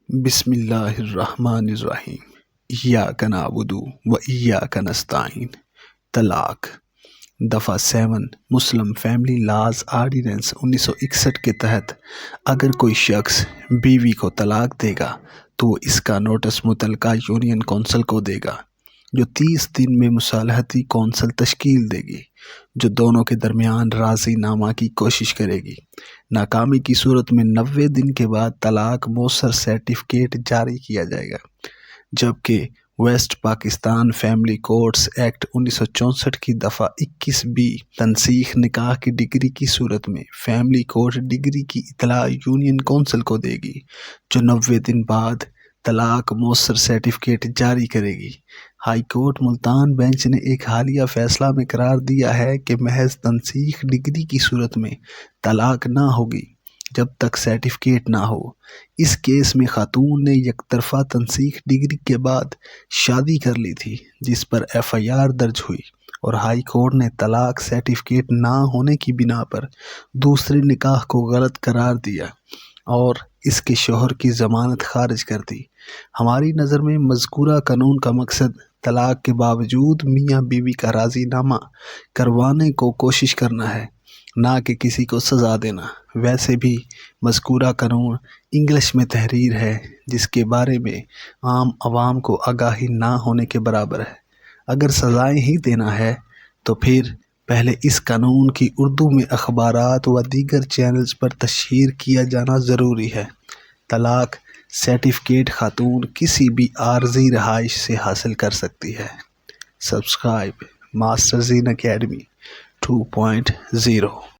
بسم اللہ الرحمن الرحیم۔ ایاک نعبد و ایاک نستعین۔ طلاق دفعہ 7 مسلم فیملی لاز آرڈیننس 1961 کے تحت اگر کوئی شخص بیوی کو طلاق دے گا تو وہ اس کا نوٹس متعلقہ یونین کونسل کو دے گا، جو 30 دن میں مصالحتی کونسل تشکیل دے گی، جو دونوں کے درمیان راضی نامہ کی کوشش کرے گی۔ ناکامی کی صورت میں 90 دن کے بعد طلاق مؤثر سرٹیفکیٹ جاری کیا جائے گا، جبکہ west Pakistan family courts act 1964 کی دفعہ 21B تنسیخ نکاح کی ڈگری کی صورت میں فیملی کورٹ ڈگری کی اطلاع یونین کونسل کو دے گی، جو 90 دن بعد طلاق مؤثر سرٹیفکیٹ جاری کرے گی۔ ہائی کورٹ ملتان بینچ نے ایک حالیہ فیصلہ میں قرار دیا ہے کہ محض تنسیخ ڈگری کی صورت میں طلاق نہ ہوگی جب تک سرٹیفکیٹ نہ ہو۔ اس کیس میں خاتون نے یک طرفہ تنسیخ ڈگری کے بعد شادی کر لی تھی، جس پر FIR درج ہوئی، اور ہائی کورٹ نے طلاق سرٹیفکیٹ نہ ہونے کی بنا پر دوسرے نکاح کو غلط قرار دیا اور اس کے شوہر کی ضمانت خارج کر دی۔ ہماری نظر میں مذکورہ قانون کا مقصد طلاق کے باوجود میاں بیوی کا راضی نامہ کروانے کو کوشش کرنا ہے، نہ کہ کسی کو سزا دینا۔ ویسے بھی مذکورہ قانون انگلش میں تحریر ہے، جس کے بارے میں عام عوام کو آگاہی نہ ہونے کے برابر ہے۔ اگر سزائیں ہی دینا ہے تو پھر پہلے اس قانون کی اردو میں اخبارات و دیگر چینلز پر تشہیر کیا جانا ضروری ہے۔ طلاق سرٹیفکیٹ خاتون کسی بھی عارضی رہائش سے حاصل کر سکتی ہے۔ سبسکرائب ماسٹر زین اکیڈمی 2.0